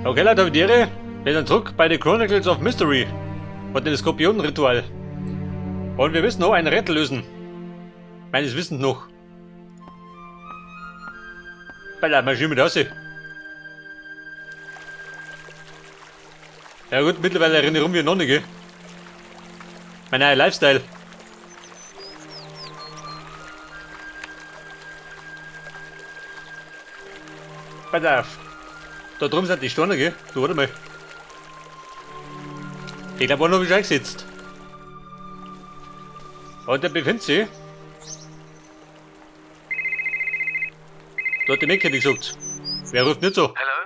Okay, Leute, mit Ehre. Wir sind zurück bei den Chronicles of Mystery und dem Scorpio Ritual. Und wir müssen noch ein Rätsel lösen. Meines Wissens noch. Balla, mal schön mit Hause. Ja gut, mittlerweile renne ich rum wie Nonne, gell? Mein neuer Lifestyle. Pass auf. Da drüben sind die Steine, gell? Du, warte mal. Ich glaube, noch habe ich eingesetzt. Und der befindet sich. Da hat die Mecke gesagt. Wer ruft nicht so? Hello?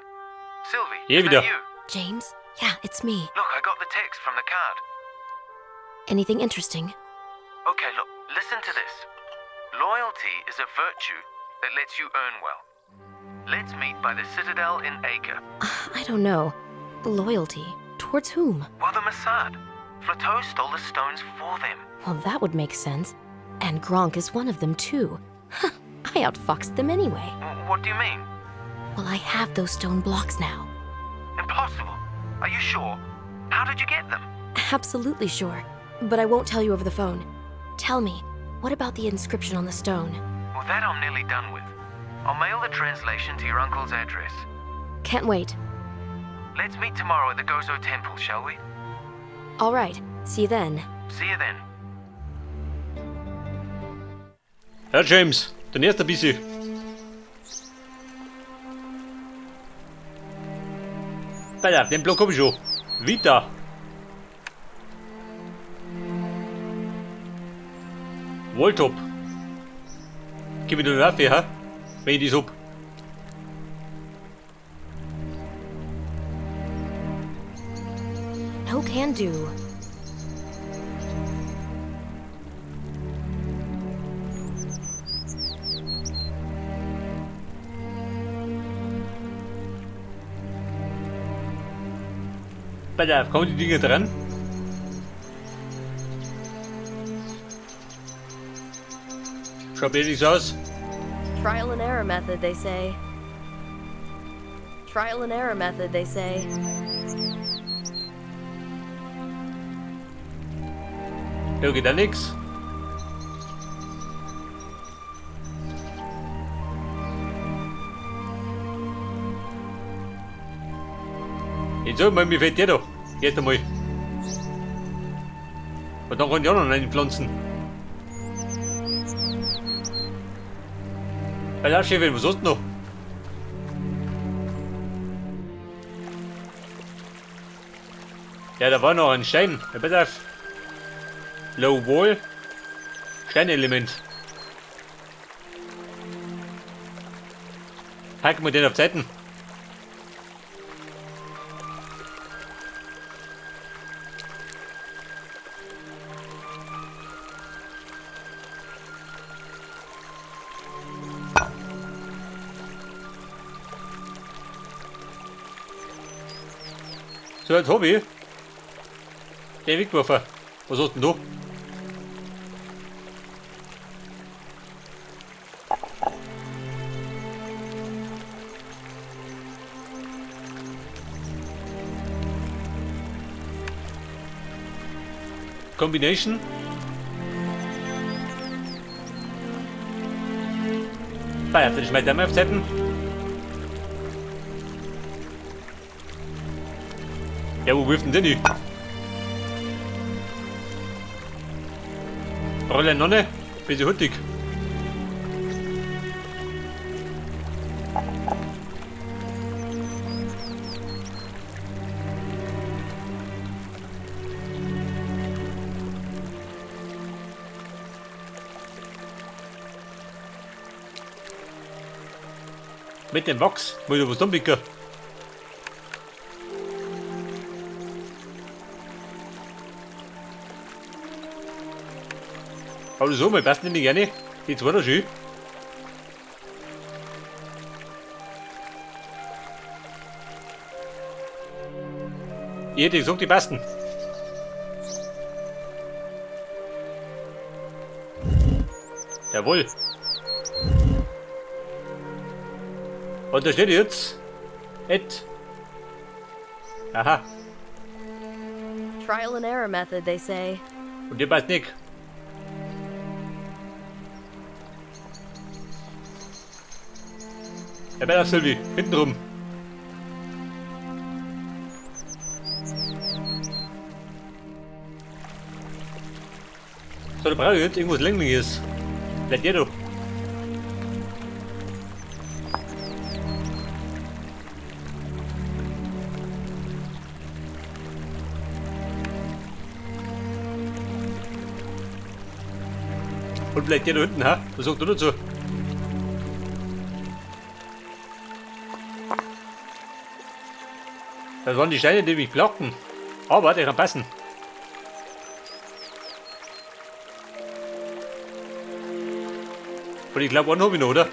Sylvie, Hier is wieder. that you? James? Yeah, it's me. Look, I got the text from the card. Anything interesting? Okay, look, listen to this. Loyalty is a virtue that lets you earn well. Let's meet by the Citadel in Acre. I don't know. Loyalty? Towards whom? Well, the Mossad. Flateau stole the stones for them. Well, that would make sense. And Gronk is one of them, too. I outfoxed them anyway. What do you mean? Well, I have those stone blocks now. Impossible. Are you sure? How did you get them? Absolutely sure. But I won't tell you over the phone. Tell me, what about the inscription on the stone? Well, that I'm nearly done with. I'll mail the translation to your uncle's address. Can't wait. Let's meet tomorrow at the Gozo Temple, shall we? All right. See you then. See you then. Ja, James, der nächste bisschen. Pass auf, den Block hab ich schon. Vita. Wohltop. Gib mir nur eine Waffe, ha? Wenn ich das hab. No can do. Pass auf, kommen die Dinge dran? Schaut ähnlich aus. Trial and error method, they say. Trial and error method, they say. Da geht da nix. Jetzt sag mal, mir fehlt der da. Jetzt einmal. Und dann kann ich auch noch einen pflanzen. Weil das Chef, was hast du noch? Ja, da war noch ein Stein. Ja, pass auf. Low Wall. Steinelement. Packen wir den auf Seiten. So, jetzt hab ich den weggeworfen. Was hast du denn da? Combination. Dann schmeißt er mal auf Seiten. Ja, wo wirft denn den hin? Rolle Nonne, bisschen huttig. Mit dem Wachs, muss ich was umpicken. Aber so, mal passt nämlich gerne. Die zwei da schön. Ich hätte gesagt, die passen. Jawohl. Und da steht jetzt, Aha. Trial and error method, they say. Und dir passt nicht. Ja, wer das, Sylvie? Hinten rum. So, da brauche ich jetzt irgendwas Längliches. Bleib dir doch. Und bleibt der da hinten, ha? Was sagt du dazu? Das waren die Steine, die mich blockten. Aber die kann passen. Und ich glaube, einen habe ich noch, oder?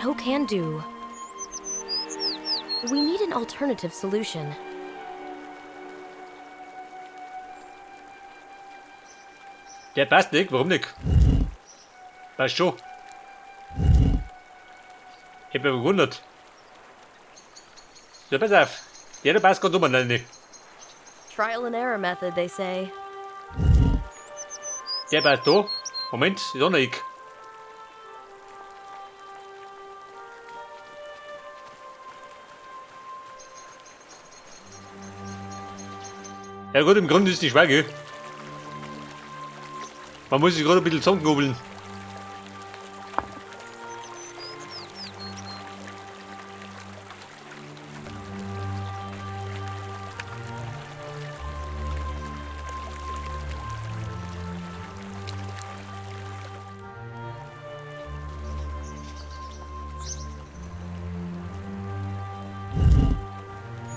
No can do. We need an alternative solution. Der passt nicht, warum nicht? Passt schon. Ich hab mich gewundert. Ja, pass auf. Der passt gerade um, nicht. Trial and error method, they say. Der passt da. Moment, ist auch noch ich. Ja gut, im Grunde ist die Schwäche. Man muss sich gerade ein bisschen zusammengobeln.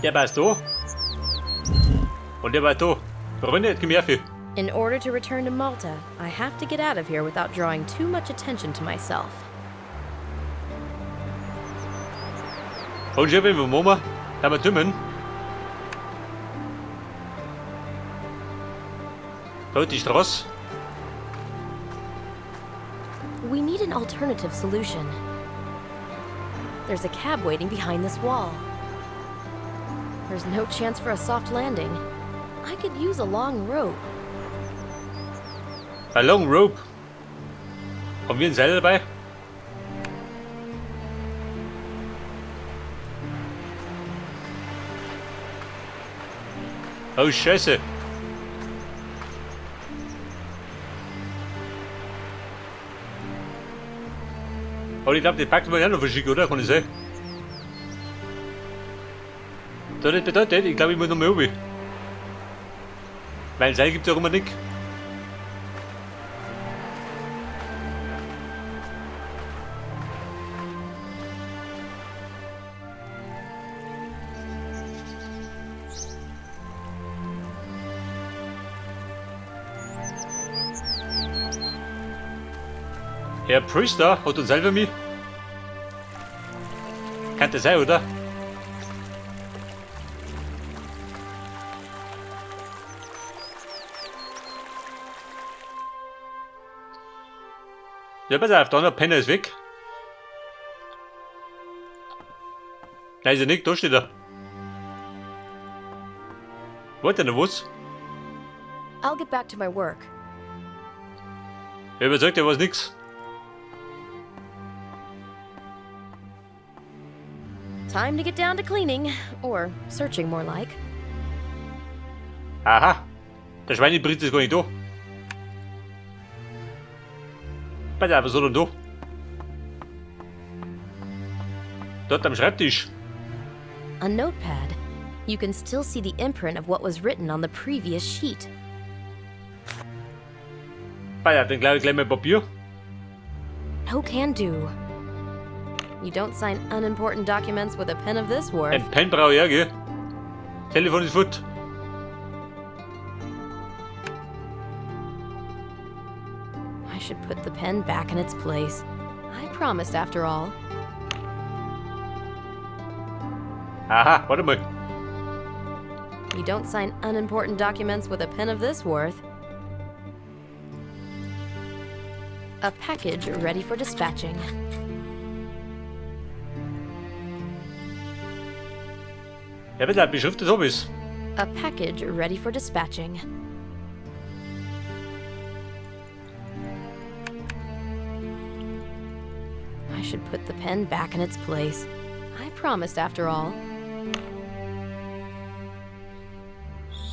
Der passt da. Und der war da. Freunde, jetzt gib mir viel. In order to return to Malta, I have to get out of here without drawing too much attention to myself. Und schon, wenn wir Mama, da wir tümmen. Da die Straße. We need an alternative solution. There's a cab waiting behind this wall. There's no chance for a soft landing. I could use a long rope. A long rope. Haben wir ein Seil dabei? Oh, Scheiße. Aber ich glaube, die packt man ja noch verschicken, oder? Kann ich sagen? Das bedeutet, ich glaube, ich muss noch mal oben. Weil Seil gibt es ja immer nicht. Herr Priester hat uns selber mit. Kann das sein, oder? Ja, pass auf, der Penner ist weg. Nein, ist er nicht, da steht er. Wollt ihr noch was? I'll get back to my work. Ja, überzeugt, er was nix. Time to get down to cleaning, or searching more like. Aha, der Schweinebritz ist gar nicht da. Pass auf, was soll denn da? Dort am Schreibtisch. A notepad. You can still see the imprint of what was written on the previous sheet. Pass auf, dann glaube ich gleich mal Papier. No can do. You don't sign unimportant documents with a pen of this worth. Ein Pen brauche ich ja, gell? Telefon ist fort. I should put the pen back in its place. I promised after all. Aha, warte mal. You don't sign unimportant documents with a pen of this worth. A package ready for dispatching. Ja, bitte, beschriftet Hobbys. A package ready for dispatching. I should put the pen back in its place. I promised after all.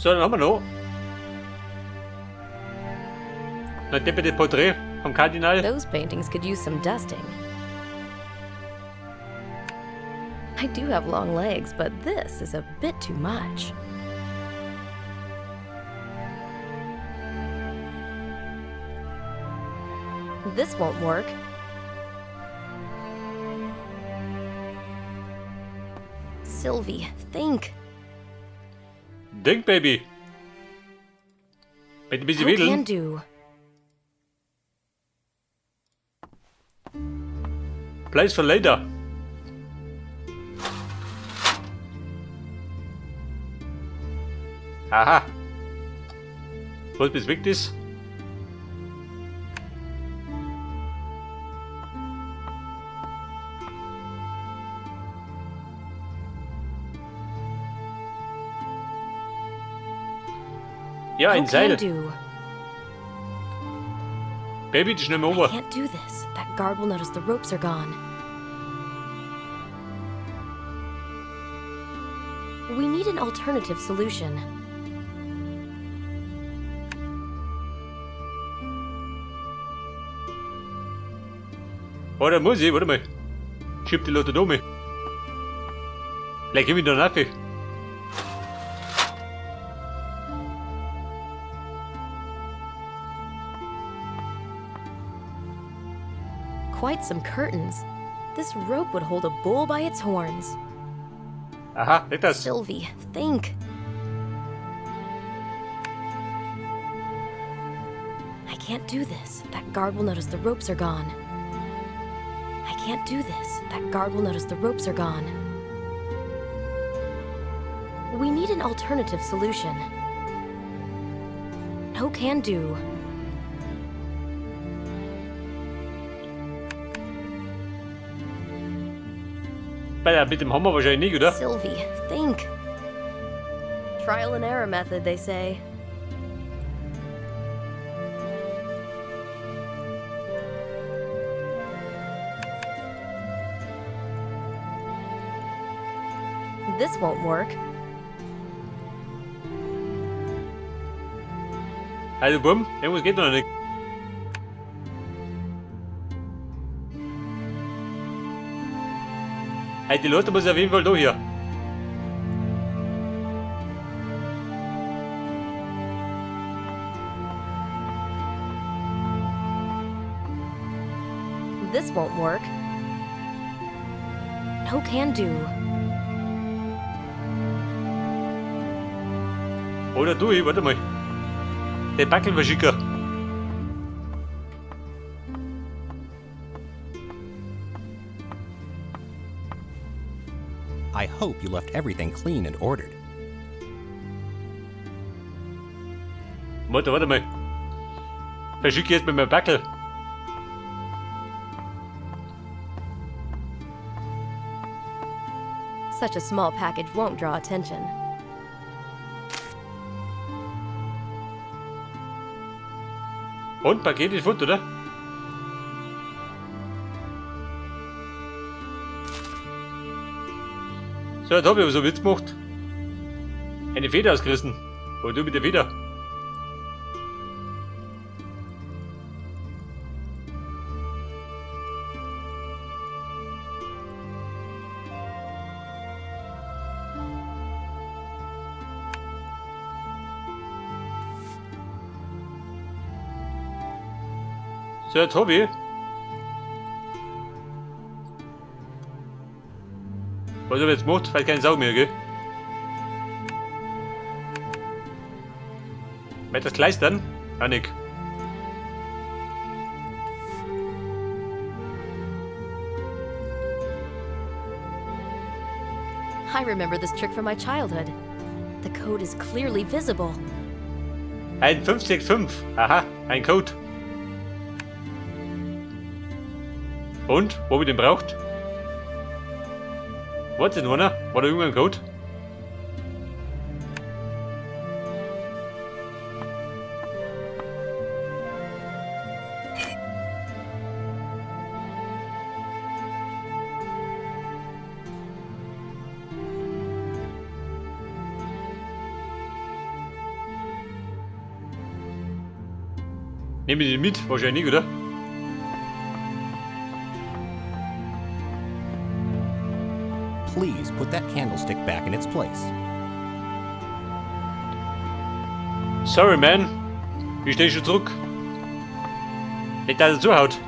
So, dann haben wir noch. Ein deppete Porträt vom Kardinal. Those paintings could use some dusting. I do have long legs, but this is a bit too much. This won't work. Sylvie, think. Denk, Baby. Mit ein bisschen Who can wedeln. do? Place for later. Aha. Was bewegt ist? Ja, Who ein Seil. can do? Baby, das ist nicht mehr I over. can't do this. That guard will notice the ropes are gone. We need an alternative solution. Oder muss ich? Warte mal. Schieb die Leute da um. Vielleicht gehen wir da nach. Quite some curtains. This rope would hold a bull by its horns. Aha, leg das. Sylvie, think. I can't do this. That guard will notice the ropes are gone. I can't do this. That guard will notice the ropes are gone. We need an alternative solution. No can do. Mit dem Hammer wahrscheinlich nicht, oder? Sylvie, think. Trial and error method, they say. This won't work. Also, bumm, irgendwas geht noch nicht. Hey, die Leute muss auf jeden Fall da hier. This won't work. No can do. Oder du, warte mal. Den Backel verschicken. I hope you left everything clean and ordered. Warte mal. Verschicke jetzt mit meinem Backel. Such a small package won't draw attention. Und, Paket ist fort, oder? So, jetzt hab ich aber so einen Witz gemacht. Eine Feder ausgerissen. Und du mit der Feder. So, jetzt hab ich. Was hab ich jetzt gemacht? Weil keine Sau mehr, gell? Wird das kleistern? Ah, nicht. I remember this trick from my childhood. The code is clearly visible. Ein 565. Aha, ein Code. Und? Wo wir den braucht? Was denn, Nonne? War da irgendein Code? Nehmen wir den mit? Wahrscheinlich nicht, oder? Please put that candlestick back in its place. Sorry, man. Ich stehe schon zurück. Nicht, dass er zuhaut.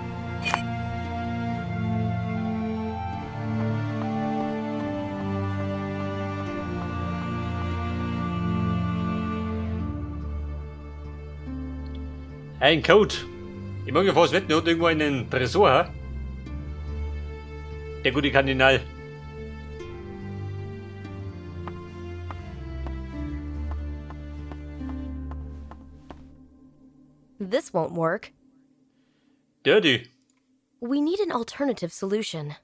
Ein Code. Ich mag ja fast wetten, er hat irgendwo einen Tresor, ha? Der gute Kardinal. This won't work. Dirty. We need an alternative solution.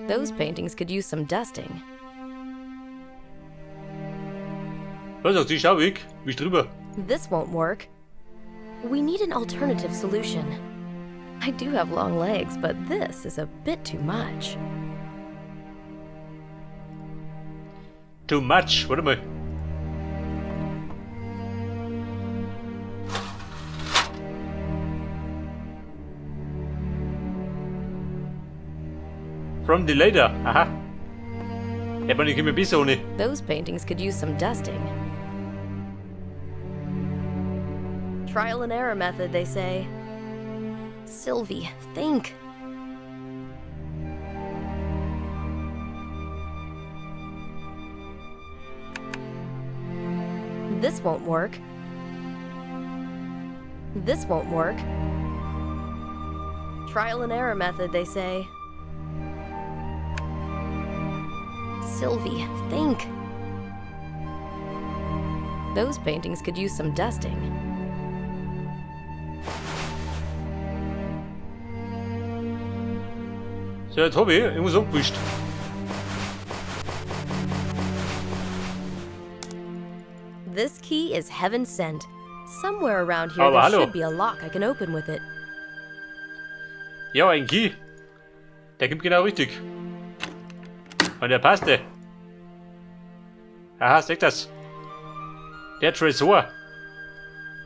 Those paintings could use some dusting. Was sagt sie? Schau weg. Wisch drüber. This won't work. We need an alternative solution. I do have long legs, but this is a bit too much. Too much. Warte mal. From the later. Aha. Ja, aber ich komme besser ohne. Those paintings could use some dusting. Trial and error method, they say. Sylvie, think. This won't work. This won't work. Trial and error method, they say. Sylvie, think. Those paintings could use some dusting. So, jetzt habe ich irgendwas abgewischt. This key is heaven sent. Somewhere around here Aber there hallo. should be a lock I can open with it. Ja, ein Key. Der kommt genau richtig. Und der passte. Aha, seht das. Der Tresor.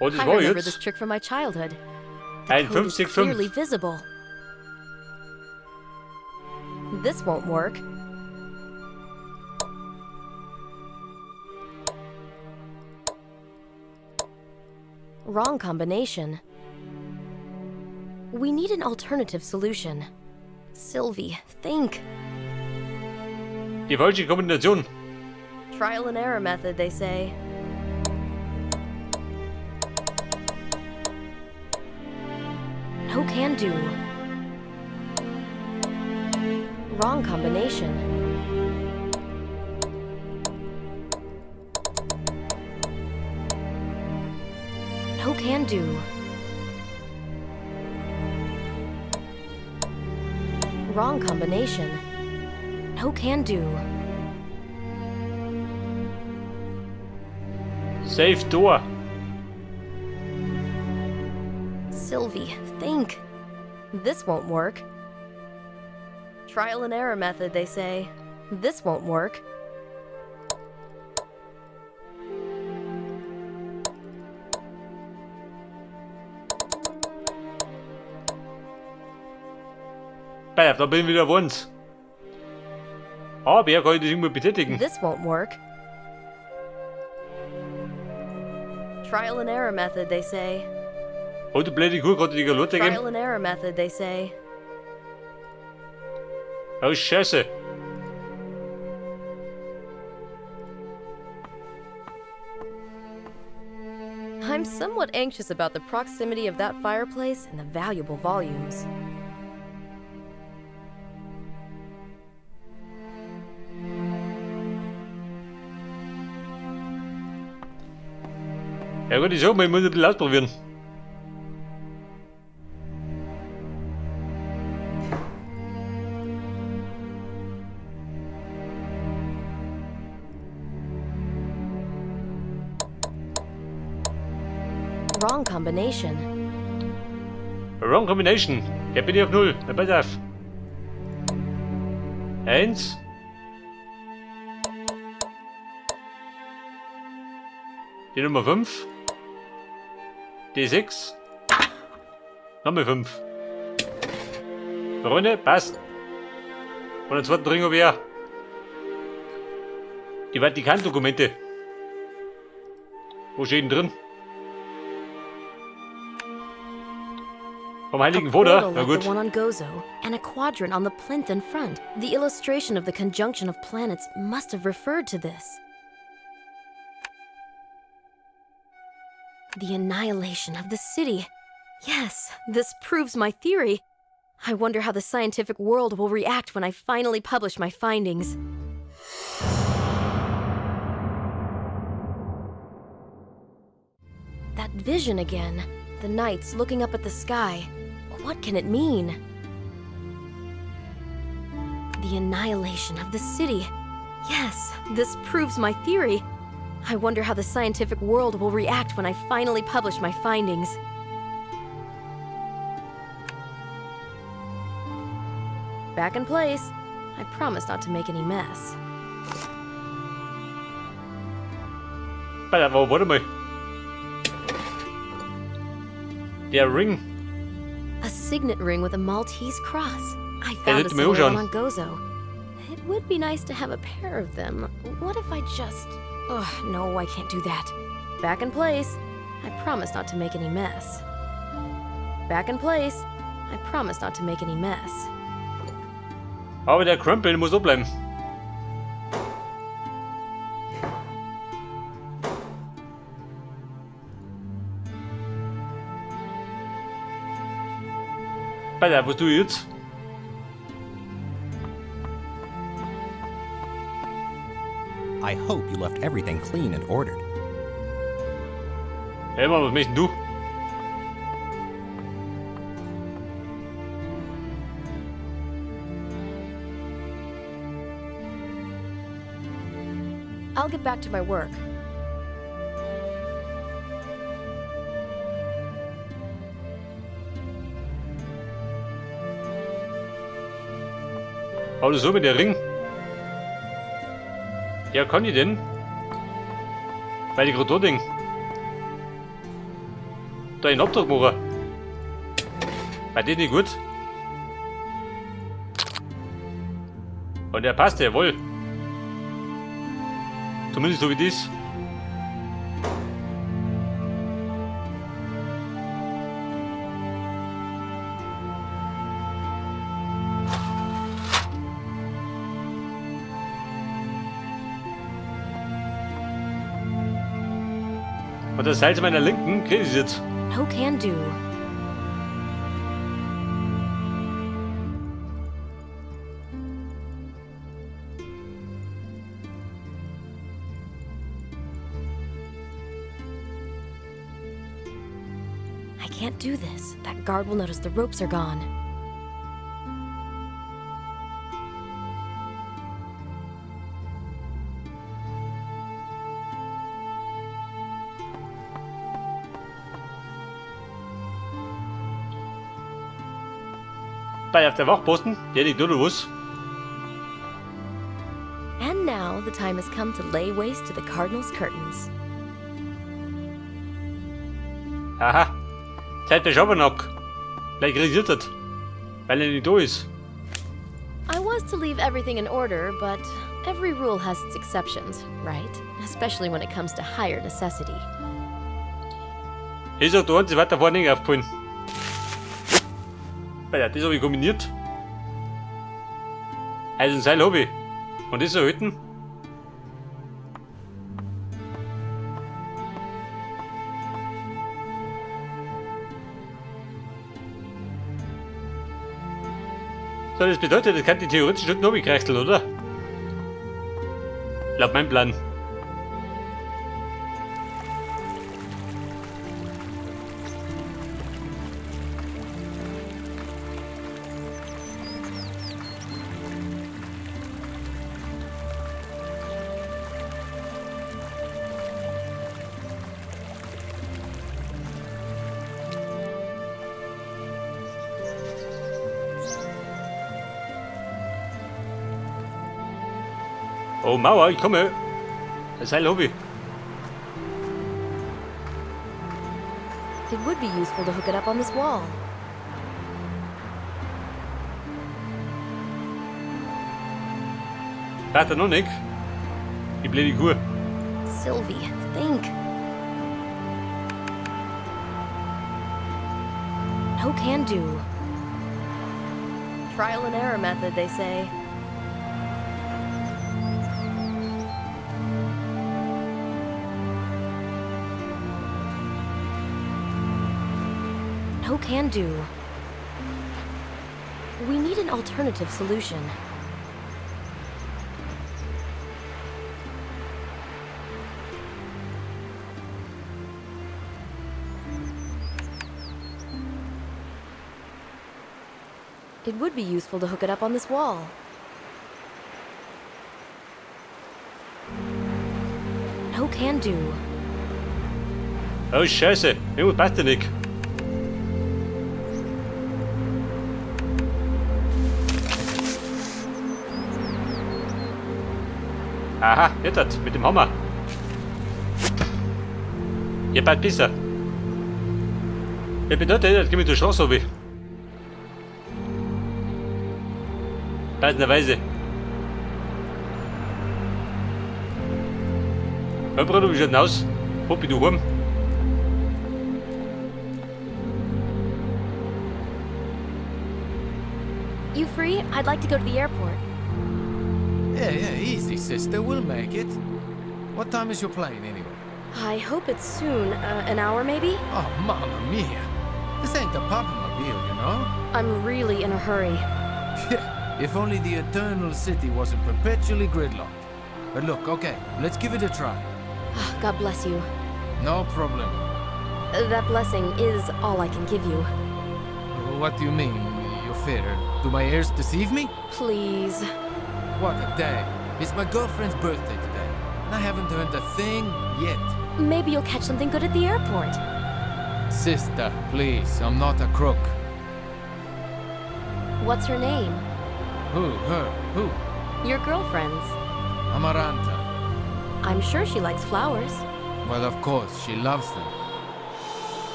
Und das I war remember this jetzt trick from my childhood. The ein code is clearly 50-5. visible. This won't work. Wrong combination. We need an alternative solution. Sylvie, think. Die falsche Kombination. Trial and error method, they say. No can do. Wrong combination. No can do. Wrong combination. No can do. Safe door. Sylvie, think. This won't work. Trial and error method, they say. This won't work. Da bin ich wieder wohnt. Aber er kann ich das irgendwo betätigen. This won't work. Trial and error method, they say. Oh, du blöde Kuh, konnte die Galotte geben? Trial and error method, they say. Oh, Scheiße. I'm somewhat anxious about the proximity of that fireplace and the valuable volumes. Ja gut, ich sag mal, ich muss ein bisschen ausprobieren. wrong combination. Wrong combination. Geh bitte auf 0. Na, pass auf. 1. Die Nummer 5. Die 6. Nochmal 5. Freunde, passt. Und den zweiten Ring habe ich auch. Die Vatikan-Dokumente. Wo steht denn drin? Vom Heiligen Vater? portal Na like gut. the one on Gozo, and a quadrant on the plinth in front. The illustration of the conjunction of planets must have referred to this. The annihilation of the city. Yes, this proves my theory. I wonder how the scientific world will react when I finally publish my findings. That vision again. The knights looking up at the sky. What can it mean? The annihilation of the city. Yes, this proves my theory. I wonder how the scientific world will react when I finally publish my findings. Back in place. I promise not to make any mess. Warte mal. Der Ring. A signet ring with a Maltese cross. I found a hätte mir auch similar one schon. on Gozo. It would be nice to have a pair of them. What if I just... Oh, no, I can't do that. Back in place. I promise not to make any mess. Back in place. I promise not to make any mess. Aber der Krempel muss auch bleiben. Alter, was tue ich jetzt? I hope you left everything clean and ordered. Hey Mann, was möchtest du? I'll get back to my work. Aber so mit der Ring. Ja, kann ich denn? Weil ich gerade da denke. Da einen Abdruck machen. War das nicht gut? Und der passt jawohl. Zumindest so wie das. Und das Seil zu meiner Linken kriege ich jetzt. No can do. I can't do this. That guard will notice the ropes are gone. Bei auf der Wachposten, der liegt nur noch was. And now the time has come to lay waste to the cardinal's curtains. Aha. Zeit für Schabernack. Gleich risiert hat. Weil er nicht da ist. I was to leave everything in order, but every rule has its exceptions, right? Especially when it comes to higher necessity. Ist auch da und sie weiter vorne nicht aufgefallen. Ja, das habe ich kombiniert. Also ein Seil habe ich. Und das erhalten. So, das bedeutet, das kann die theoretisch nicht noch gekreichteln, oder? Laut meinem Plan. Oh, Mauer, ich komme. Das heißt Hobby. It would be useful to hook it up on this wall. Warte noch nicht. Die blöde Kuh. Sylvie, think. No can do. Trial and error method, they say. No can do. We need an alternative solution. It would be useful to hook it up on this wall. No can do. Oh, Scheiße. Irgendwas passt ja nicht. Aha, jetzt hat mit dem Hammer. Ja, bald besser. Ja, bedeutet, jetzt gehen wir zur Straße runter. Passenderweise. Ja, Bruder, wie schaut denn aus? Hoppi, du heim. You free? I'd like to go to the airport. Yeah, easy, sister. We'll make it. What time is your plane, anyway? I hope it's soon. An hour, maybe? Oh, mamma mia. This ain't the Papamobile, you know? I'm really in a hurry. If only the Eternal City wasn't perpetually gridlocked. But look, okay, let's give it a try. God bless you. No problem. That blessing is all I can give you. What do you mean, you fitter? Do my ears deceive me? Please. What a day. It's my girlfriend's birthday today, and I haven't earned a thing yet. Maybe you'll catch something good at the airport. Sister, please, I'm not a crook. What's her name? Who? Her? Who? Your girlfriend's. Amaranta. I'm sure she likes flowers. Well, of course, she loves them.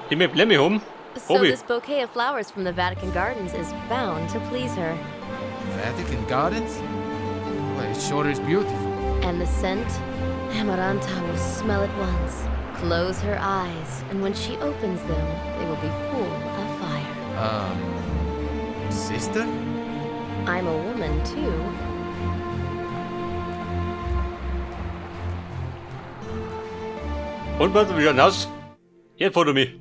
Die mit Lemmy home. So Hobby. this bouquet of flowers from the Vatican Gardens is bound to please her. Vatican Gardens? Well, it sure is beautiful. And the scent? Amaranta will smell it once, close her eyes, and when she opens them, they will be full of fire. Sister? I'm a woman, too. Und was, wie schaut denn aus? Jetzt foto mich.